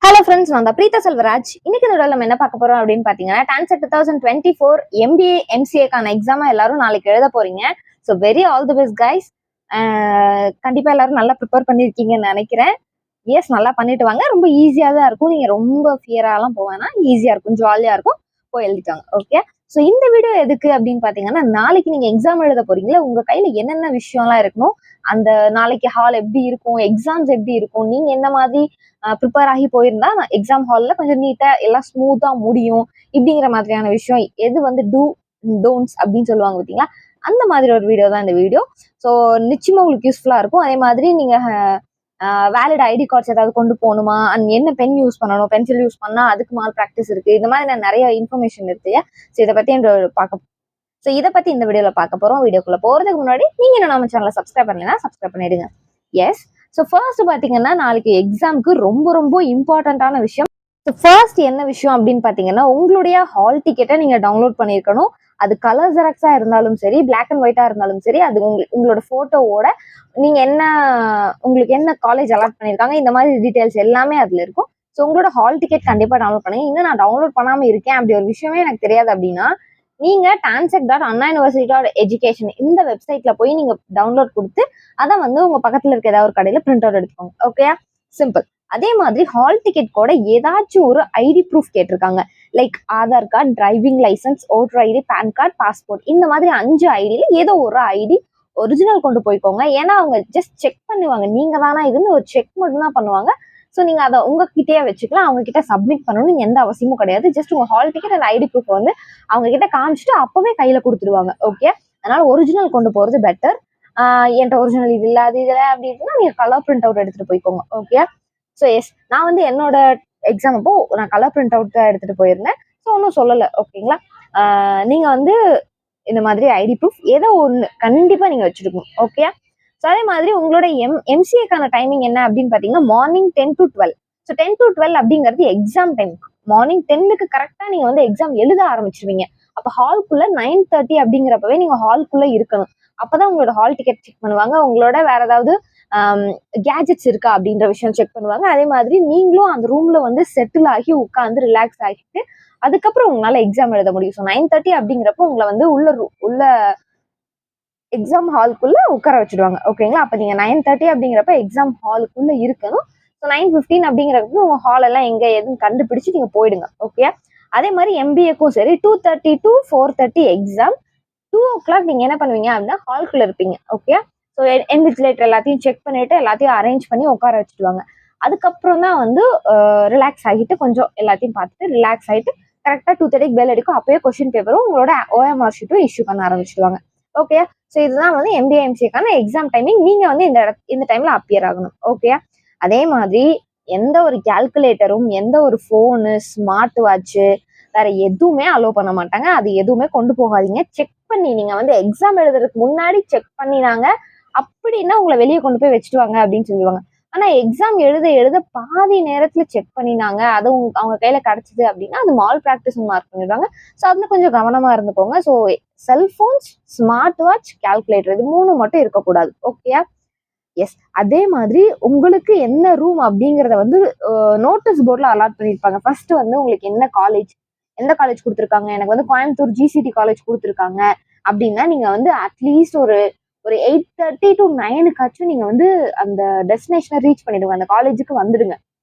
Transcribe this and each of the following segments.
Hello friends, நான் தான் பிரீதா செல்வராஜ். இன்னைக்கு இந்த வீடியோல நம்ம என்ன பார்க்க போறோம் அப்படின்னு பாத்தீங்கன்னா, டான்செட் 2024 MBA MCAக்கான எக்ஸாமை எல்லாரும் நாளைக்கு எழுத போறீங்க. So very all the best guys. கண்டிப்பா எல்லாரும் நல்லா ப்ரிப்பேர் பண்ணிருக்கீங்கன்னு நினைக்கிறேன். எஸ், நல்லா பண்ணிட்டு வாங்க. ரொம்ப ஈஸியா தான் இருக்கும். நீங்க ரொம்ப ஃபியராலாம் போவேன்னா ஈஸியா இருக்கும், ஜாலியா இருக்கும். போய் எழுதிட்டாங்க. ஓகே. ஸோ இந்த வீடியோ எதுக்கு அப்படின்னு பாத்தீங்கன்னா, நாளைக்கு நீங்க எக்ஸாம் எழுத போறீங்களா, உங்க கையில என்னென்ன விஷயம்லாம் இருக்கணும், அந்த நாளைக்கு ஹால் எப்படி இருக்கும், எக்ஸாம்ஸ் எப்படி இருக்கும், நீங்க என்ன மாதிரி ப்ரிப்பேர் ஆகி போயிருந்தா எக்ஸாம் ஹால்ல கொஞ்சம் நீட்டா எல்லாம் ஸ்மூத்தா முடியும், இப்படிங்கிற மாதிரியான விஷயம் எது வந்து டோன்ட்ஸ் அப்படின்னு சொல்லுவாங்க பார்த்தீங்களா, அந்த மாதிரி ஒரு வீடியோ தான் இந்த வீடியோ. ஸோ நிச்சயமா உங்களுக்கு யூஸ்ஃபுல்லா இருக்கும். அதே மாதிரி நீங்க வேலிட் ஐடி கார்ட்ஸ் ஏதாவது கொண்டு போகணுமா, அண்ட் என்ன பென் யூஸ் பண்ணணும், பென்சில் யூஸ் பண்ணா அதுக்கு மால் ப்ராக்டிஸ் இருக்கு, இந்த மாதிரி நான் நிறைய இன்ஃபர்மேஷன் இருக்கு. ஸோ இதை பத்தி இதை பத்தி இந்த வீடியோல பார்க்க போறோம். வீடியோக்குள்ள போறதுக்கு முன்னாடி நீங்க என்ன நம்ம சேனலை சப்ஸ்கிரைப் பண்ணலைன்னா சப்ஸ்கிரைப் பண்ணிடுங்க. எஸ். ஸோ ஃபர்ஸ்ட் பாத்தீங்கன்னா, நாளைக்கு எக்ஸாமுக்கு ரொம்ப ரொம்ப இம்பார்ட்டன்டான விஷயம். ஸோ ஃபர்ஸ்ட் என்ன விஷயம் அப்படின்னு பாத்தீங்கன்னா, உங்களுடைய ஹால் டிக்கெட்டை நீங்க டவுன்லோட் பண்ணிருக்கணும். அது கலர் ஜெராக்ஸா இருந்தாலும் சரி, பிளாக் அண்ட் ஒயிட்டா இருந்தாலும் சரி, அது உங்களோட போட்டோவோட நீங்க உங்களுக்கு என்ன காலேஜ் அலாட் பண்ணிருக்காங்க, இந்த மாதிரி டீடைல்ஸ் எல்லாமே அதுல இருக்கும். ஸோ உங்களோட ஹால் டிக்கெட் கண்டிப்பா டவுன்லோட் பண்ணுங்க. இன்னும் நான் டவுன்லோட் பண்ணாம இருக்கேன், அப்படி ஒரு விஷயமே எனக்கு தெரியாது அப்படின்னா, நீங்க tansec.annauniversity.education இந்த வெப்சைட்ல போய் நீங்க டவுன்லோட் கொடுத்து அதை வந்து உங்க பக்கத்துல இருக்க ஏதாவது ஒரு கடையில பிரிண்ட் அவுட் எடுத்துக்கோங்க. Okay, simple. அதே மாதிரி ஹால் டிக்கெட் கூட ஏதாச்சும் ஒரு ஐடி ப்ரூஃப் கேட்டிருக்காங்க. Like Aadhaar card, driving licence, voter ID, PAN card, passport, இந்த மாதிரி 5 ஐடியில ஏதோ ஒரு ஐடி ஒரிஜினல் கொண்டு போய்க்கோங்க. ஏன்னா அவங்க ஜஸ்ட் செக் பண்ணுவாங்க, நீங்க தானா இதுன்னு ஒரு செக் மட்டும் தான் பண்ணுவாங்க. ஸோ நீங்க அதை உங்ககிட்டயே வச்சுக்கலாம். அவங்க கிட்ட சப்மிட் பண்ணணும்னு எந்த அவசியமும் கிடையாது. ஜஸ்ட் உங்க ஹால் டிக்கெட் அந்த ஐடி ப்ரூஃப் வந்து அவங்க கிட்ட காமிச்சிட்டு அப்பவே கையில கொடுத்துருவாங்க. ஓகே, அதனால ஒரிஜினல் கொண்டு போறது பெட்டர். என்கிட்ட ஒரிஜினல் இது இல்லை அது இதில் அப்படி இருக்குன்னா நீங்க கலர் பிரிண்ட் அவுட் எடுத்துட்டு போய்க்கோங்க. ஓகே. ஸோ எஸ், நான் வந்து என்னோட எக்ஸாம் அப்போ நான் கலர் பிரிண்ட் அவுட் தான் எடுத்துட்டு போயிருந்தேன். ஸோ ஒன்றும் சொல்லலை. ஓகேங்களா. நீங்க வந்து இந்த மாதிரி ஐடி ப்ரூஃப் ஏதோ ஒன்று கண்டிப்பா நீங்க வச்சிருக்கணும். ஓகே. ஸோ அதே மாதிரி உங்களோட எம்சிஏக்கான டைமிங் என்ன அப்படின்னு பாத்தீங்கன்னா, மார்னிங் 10 to 12. ஸோ 10 to 12 அப்படிங்கிறது எக்ஸாம் டைம். மார்னிங் 10க்கு கரெக்டா நீங்க வந்து எக்ஸாம் எழுத ஆரம்பிச்சிருவீங்க. அப்ப ஹால்குள்ள 9:30 அப்படிங்கிறப்பவே நீங்க ஹால்குள்ள இருக்கணும். அப்பதான் உங்களோட ஹால் டிக்கெட் செக் பண்ணுவாங்க. உங்களோட வேற ஏதாவது கேஜெட்ஸ் இருக்கா அப்படின்ற விஷயம் செக் பண்ணுவாங்க. அதே மாதிரி நீங்களும் அந்த ரூம்ல வந்து செட்டில் ஆகி உட்காந்து ரிலாக்ஸ் ஆகிட்டு அதுக்கப்புறம் உங்களால எக்ஸாம் எழுத முடியும். ஸோ 9:30 அப்படிங்கிறப்ப உங்களை வந்து உள்ள எக்ஸாம் ஹாலுக்குள்ள உட்கார வச்சிடுவாங்க. ஓகேங்களா. அப்ப நீங்க 9:30 அப்படிங்கிறப்ப எக்ஸாம் ஹாலுக்குள்ள இருக்கணும். ஸோ 9:15 அப்படிங்கிறப்ப உங்க ஹால் எல்லாம் எங்க எதுன்னு கண்டுபிடிச்சு நீங்க போயிடுங்க. ஓகே. அதே மாதிரி MBAக்கும் சரி 2:30 to 4:30 எக்ஸாம். 2 o'clock நீங்க என்ன பண்ணுவீங்க அப்படின்னா ஹால்குள்ள இருப்பீங்க. ஓகே. ஸோ இன்விஜிலேட்டர் எல்லாத்தையும் செக் பண்ணிட்டு எல்லாத்தையும் அரேஞ்ச் பண்ணி உட்கார வச்சுடுவாங்க. அதுக்கப்புறம் தான் வந்து ரிலாக்ஸ் ஆகிட்டு கொஞ்சம் எல்லாத்தையும் பார்த்துட்டு ரிலாக்ஸ் ஆகிட்டு கரெக்டா 2:30 பெல் அடிக்கும். அப்பயே கொஸ்டின் பேப்பரும் உங்களோட OMR ஷீட்டும் இஷ்யூ பண்ண ஆரம்பிச்சிடுவாங்க. ஓகே. ஸோ இதுதான் வந்து MBA MCAக்கான எக்ஸாம் டைமிங். நீங்க வந்து இந்த டைம்ல அப்பியர் ஆகணும். ஓகே. அதே மாதிரி எந்த ஒரு கால்குலேட்டரும், எந்த ஒரு போனு, ஸ்மார்ட் வாட்ச், வேற எதுவுமே அலோவ் பண்ண மாட்டாங்க. அது எதுவுமே கொண்டு போகாதீங்க. செக் பண்ணி நீங்க வந்து எக்ஸாம் எழுதுறதுக்கு முன்னாடி செக் பண்ணினாங்க அப்படின்னா உங்களை வெளியே கொண்டு போய் வச்சுட்டு வாங்க அப்படின்னு சொல்லுவாங்க. ஆனா எக்ஸாம் எழுத பாதி நேரத்துல செக் பண்ணினாங்க, அது அவங்க கையில கிடைச்சது அப்படின்னா அது மால் பிராக்டிஸ் மார்க் பண்ணிடுவாங்க. ஸோ அதுல கொஞ்சம் கவனமா இருந்துக்கோங்க. So cell phones, smart watch, calculator இது 3 மட்டும் இருக்கக்கூடாது. ஓகேயா. எஸ். அதே மாதிரி உங்களுக்கு என்ன ரூம் அப்படிங்கறத வந்து நோட்டீஸ் போர்ட்ல அலாட் பண்ணிருப்பாங்க. ஃபர்ஸ்ட் வந்து உங்களுக்கு எந்த காலேஜ் கொடுத்துருக்காங்க, எனக்கு வந்து கோயம்புத்தூர் GCT காலேஜ் கொடுத்துருக்காங்க அப்படின்னா நீங்க வந்து அட்லீஸ்ட் ஒரு 8:30 to 9க்காச்சும் நீங்க வந்து அந்த டெஸ்டினேஷனை ரீச் பண்ணிடுங்க. அந்த காலேஜுக்கு வந்துடுங்க.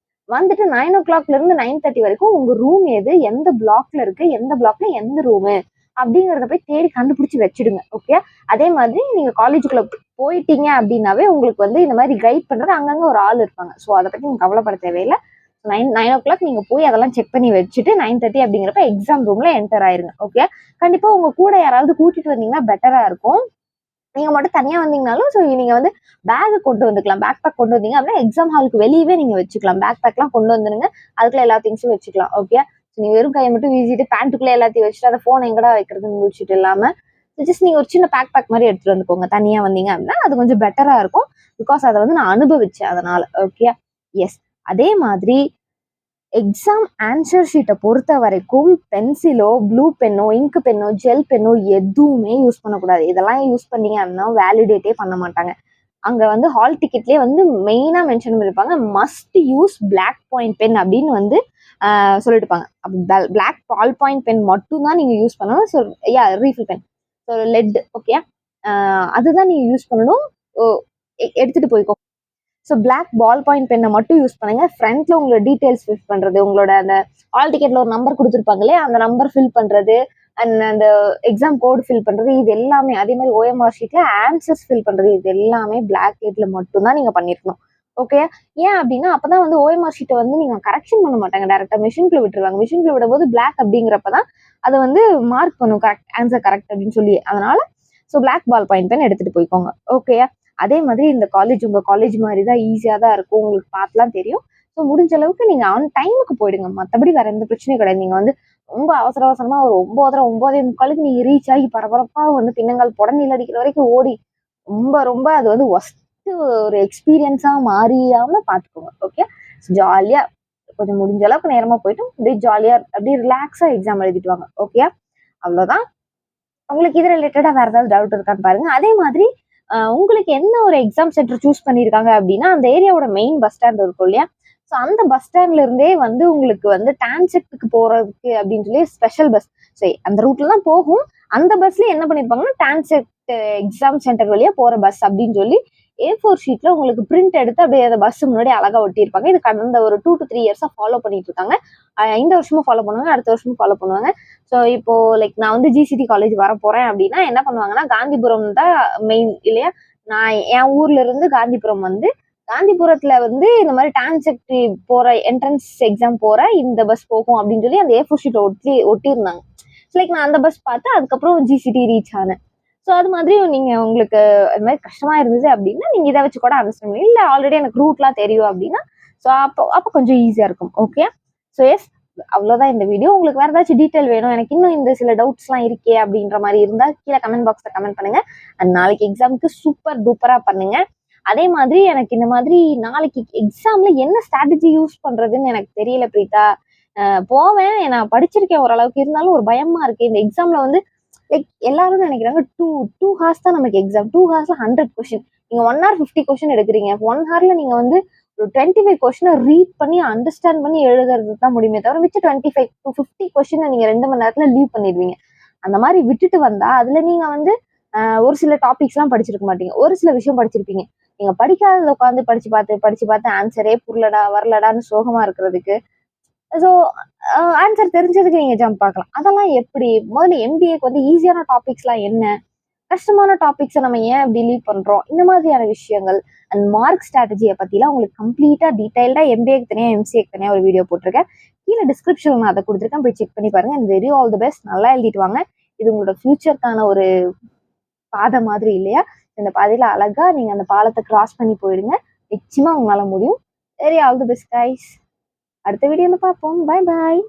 வந்துட்டு 9 o'clockல இருந்து 9:30 வரைக்கும் உங்க ரூம் எந்த பிளாக்ல இருக்கு, எந்த பிளாக்ல எந்த ரூமு அப்படிங்கறத போய் தேடி கண்டுபிடிச்சு வச்சிடுங்க. ஓகே. அதே மாதிரி நீங்க காலேஜுக்குள்ள போயிட்டீங்க அப்படின்னாவே உங்களுக்கு வந்து இந்த மாதிரி கைட் பண்றது அங்கங்க ஒரு ஆள் இருப்பாங்க. ஸோ அதை பத்தி நீங்க கவலைப்பட தேவையில்லை. 9 o'clock நீங்க போய் அதெல்லாம் செக் பண்ணி வச்சுட்டு 9:30 அப்படிங்கிறப்ப எக்ஸாம் ரூம்ல என்டர் ஆயிருங்க. ஓகே. கண்டிப்பா உங்க கூட யாராவது கூட்டிட்டு வந்தீங்கன்னா பெட்டரா இருக்கும். நீங்க மட்டும் தனியா வந்தீங்கனாலும் ஸோ நீங்க வந்து பேக் கொண்டு வந்துக்கலாம். பேக் பேக் கொண்டு வந்தீங்க அப்படின்னா எக்ஸாம் ஹாலுக்கு வெளியவே நீங்க வச்சுக்கலாம். பேக் பேக்லாம் கொண்டு வந்துருங்க. அதுக்குள்ள எல்லா திங்ஸும் வச்சுக்கலாம். ஓகே. நீங்க வெறும் கையை மட்டும் வீசிட்டு பேண்ட்டுக்குள்ள எல்லாத்தையும் வச்சுட்டு அந்த போன் எங்கடா வைக்கிறதுன்னு முடிச்சுட்டு இல்லாம ஜஸ்ட் நீங்க ஒரு சின்ன பேக் மாதிரி எடுத்துட்டு வந்துக்கோங்க. தனியா வந்தீங்க அப்படின்னா அது கொஞ்சம் பெட்டரா இருக்கும். பிகாஸ் அதை வந்து நான் அனுபவிச்சேன் அதனால. ஓகே. எஸ். அதே மாதிரி எக்ஸாம் ஆன்சர் ஷீட்டை பொறுத்த வரைக்கும் பென்சிலோ, ப்ளூ பென்னோ, இங்க் பென்னோ, ஜெல் பென்னோ எதுவுமே யூஸ் பண்ணக்கூடாது. இதெல்லாம் யூஸ் பண்ணீங்க அப்படின்னா வேலிடேட்டே பண்ண மாட்டாங்க. அங்க வந்து ஹால் டிக்கெட்லயே வந்து மெயினா மென்ஷன் பண்ணிருப்பாங்க, must use black point pen அப்படின்னு வந்து சொல்லிட்டுப்பாங்க. அப்போ பிளாக் பால் பாயிண்ட் பென் மட்டும் தான் நீங்க யூஸ் பண்ணணும். So refill pen, so let, okay, அதுதான் நீங்க யூஸ் பண்ணணும். எடுத்துட்டு போய்க்கோ. ஸோ பிளாக் பால் பாயிண்ட் பென்னை மட்டும் யூஸ் பண்ணுங்க. ஃப்ரண்ட்ல உங்களோட டீடைல்ஸ் ஃபில் பண்றது, உங்களோட அந்த ஹால் டிக்கெட்ல ஒரு நம்பர் கொடுத்துருப்பாங்களே அந்த நம்பர் ஃபில் பண்றது, அண்ட் அந்த எக்ஸாம் கோடு ஃபில் பண்றது, இது எல்லாமே, அதே மாதிரி ஓஎம்ஆர் ஷீட்ல ஆன்சர்ஸ் ஃபில் பண்றது, இது எல்லாமே பிளாக் லைட்ல மட்டும்தான் நீங்க பண்ணிருக்கணும். ஓகே, ஏன் அப்படின்னா அப்பதான் வந்து ஓஎம்ஆர் ஷீட்டை வந்து நீங்க கரெக்ஷன் பண்ண மாட்டாங்க, டேரக்டா மிஷின்குள்ள விட்டுருவாங்க. மிஷின்குள்ள விடும்போது பிளாக் அப்படிங்கிறப்பதான் அதை வந்து மார்க் பண்ணும் கரெக்ட் ஆன்சர் கரெக்ட் அப்படின்னு சொல்லி. அதனால so black ball point pen எடுத்துட்டு போய்க்கோங்க. ஓகே, அதே மாதிரி இந்த காலேஜ் உங்க காலேஜ் மாதிரி தான், ஈஸியா தான் இருக்கும், உங்களுக்கு பார்த்துலாம் தெரியும். ஸோ முடிஞ்ச அளவுக்கு நீங்க ஆன் டைமுக்கு போயிடுங்க. மற்றபடி வேற எந்த பிரச்சனையும் கிடையாது. நீங்க வந்து ரொம்ப அவசர அவசரமா ஒரு 9:30 நீங்க ரீச் ஆகி பரபரப்பா வந்து பின்னங்கால் புடநில அடிக்கிற வரைக்கும் ஓடி ரொம்ப ரொம்ப அது வந்து ஒஸ்ட் ஒரு எக்ஸ்பீரியன்ஸா மாறியாம பாத்துக்கோங்க. ஓகே, ஜாலியா கொஞ்சம் முடிஞ்ச அளவுக்கு நேரமா போயிட்டு அப்படியே ஜாலியா அப்படியே ரிலாக்ஸா எக்ஸாம் எழுதிட்டு வாங்க. ஓகே, அவ்வளவுதான். உங்களுக்கு இது ரிலேட்டடா வேற ஏதாவது டவுட் இருக்கான்னு பாருங்க. அதே மாதிரி உங்களுக்கு என்ன ஒரு எக்ஸாம் சென்டர் சூஸ் பண்ணிருக்காங்க அப்படின்னா அந்த ஏரியாவோட மெயின் பஸ் ஸ்டாண்ட் இருக்கும் இல்லையா, ஸோ அந்த பஸ் ஸ்டாண்ட்ல இருந்தே வந்து உங்களுக்கு வந்து டான்செக்டுக்கு போறதுக்கு அப்படின்னு சொல்லி ஸ்பெஷல் பஸ், சரி அந்த ரூட்ல தான் போகும். அந்த பஸ்ல என்ன பண்ணிருப்பாங்கன்னா டான்செக்ட் எக்ஸாம் சென்டர் வழியா போற பஸ் அப்படின்னு சொல்லி A4 ஷீட்ல உங்களுக்கு பிரிண்ட் எடுத்து அப்படியே அந்த பஸ் முன்னாடி அழகா ஒட்டியிருப்பாங்க. இது கடந்த ஒரு 2 to 3 இயர்ஸா ஃபாலோ பண்ணிட்டு இருக்காங்க. இந்த வருஷமும் ஃபாலோ பண்ணுவாங்க, அடுத்த வருஷமும் ஃபாலோ பண்ணுவாங்க. ஸோ இப்போ லைக் நான் வந்து GCT காலேஜ் வர போறேன் அப்படின்னா என்ன பண்ணுவாங்கன்னா காந்திபுரம் தான் மெயின் இல்லையா, நான் என் ஊர்ல இருந்து காந்திபுரம் வந்து காந்திபுரத்துல வந்து இந்த மாதிரி டான்செக்ட் போற என்ட்ரன்ஸ் எக்ஸாம் போற இந்த பஸ் போகும் அப்படின்னு சொல்லி அந்த A4 ஷீட் ஒட்டியிருந்தாங்க. லைக் நான் அந்த பஸ் பார்த்து அதுக்கப்புறம் GCT ரீச் ஆனேன். ஸோ அது மாதிரி நீங்க உங்களுக்கு அது மாதிரி கஷ்டமா இருந்தது அப்படின்னா நீங்க இதை வச்சு கூட அண்டர்ஸ்டாண்ட் பண்ணி, இல்லை ஆல்ரெடி எனக்கு ரூட்லாம் தெரியும் அப்படின்னா ஸோ அப்போ கொஞ்சம் ஈஸியா இருக்கும். ஓகே, ஸோ எஸ், அவ்வளவுதான் இந்த வீடியோ. உங்களுக்கு வேற ஏதாச்சும் டீட்டெயில் வேணும், எனக்கு இன்னும் இந்த சில டவுட்ஸ் எல்லாம் இருக்கே அப்படின்ற மாதிரி இருந்தா கீழே கமெண்ட் பாக்ஸ்ல கமெண்ட் பண்ணுங்க. அண்ட் நாளைக்கு எக்ஸாமுக்கு சூப்பர் டூப்பரா பண்ணுங்க. அதே மாதிரி எனக்கு இந்த மாதிரி நாளைக்கு எக்ஸாம்ல என்ன ஸ்ட்ராட்டஜி யூஸ் பண்றதுன்னு எனக்கு தெரியல பிரீதா. போவேன், நான் படிச்சிருக்கேன் ஓரளவுக்கு, இருந்தாலும் ஒரு பயமா இருக்கு இந்த எக்ஸாம்ல வந்து. லைக் எல்லாரும் நினைக்கிறாங்க டூ ஹார்ஸ் தான் நமக்கு எக்ஸாம், 2 ஹார்ஸ்ல 100 கொஸ்டின், நீங்க 1 hour 50 கொஸ்டின் எடுக்கிறீங்க. 1 hourல நீங்க வந்து ஒரு 25 கொஸ்டினை ரீட் பண்ணி அண்டர்ஸ்டாண்ட் பண்ணி எழுதுறது தான் முடியுமே தவிர மிச்சம் 25 to 50 கொஸ்டினை நீங்க 2 மணி நேரத்துல லீவ் பண்ணிடுவீங்க. அந்த மாதிரி விட்டுட்டு வந்தா அதுல நீங்க வந்து ஒரு சில டாபிக்ஸ் எல்லாம் படிச்சிருக்க மாட்டீங்க, ஒரு சில விஷயம் படிச்சிருப்பீங்க. நீங்க படிக்காதத உட்காந்து படிச்சு பார்த்து ஆன்சரே புரியலடா வரலடான்னு சோகமா இருக்கிறதுக்கு, ஸோ ஆன்சர் தெரிஞ்சதுக்கு நீங்க ஜம்ப் பார்க்கலாம். அதெல்லாம் எப்படி? முதல்ல MBAக்கு வந்து ஈஸியான டாபிக்ஸ்லாம் என்ன, கஷ்டமான டாபிக்ஸை நம்ம ஏன் இப்படி லீவ் பண்றோம், இந்த மாதிரியான விஷயங்கள் அண்ட் மார்க் ஸ்ட்ராட்டஜியை பத்திலாம் உங்களுக்கு கம்ப்ளீட்டா டீடைல்டா MBAக்கு தனியா MCAக்கு தனியா ஒரு வீடியோ போட்டிருக்கேன். கீழே டிஸ்கிரிப்ஷன்ல நான் அதை கொடுத்துருக்கேன், போய் செக் பண்ணி பாருங்க. And very all the best, நல்லா எழுதிட்டு வாங்க. இது உங்களோட ஃபியூச்சருக்கான ஒரு பாதை மாதிரி இல்லையா, இந்த பாதையில அழகா நீங்க அந்த பாலத்தை கிராஸ் பண்ணி போயிடுங்க. நிச்சயமா உங்களால முடியும். Very all the best guys. அடுத்த வீடியோல பார்ப்போம். Bye bye.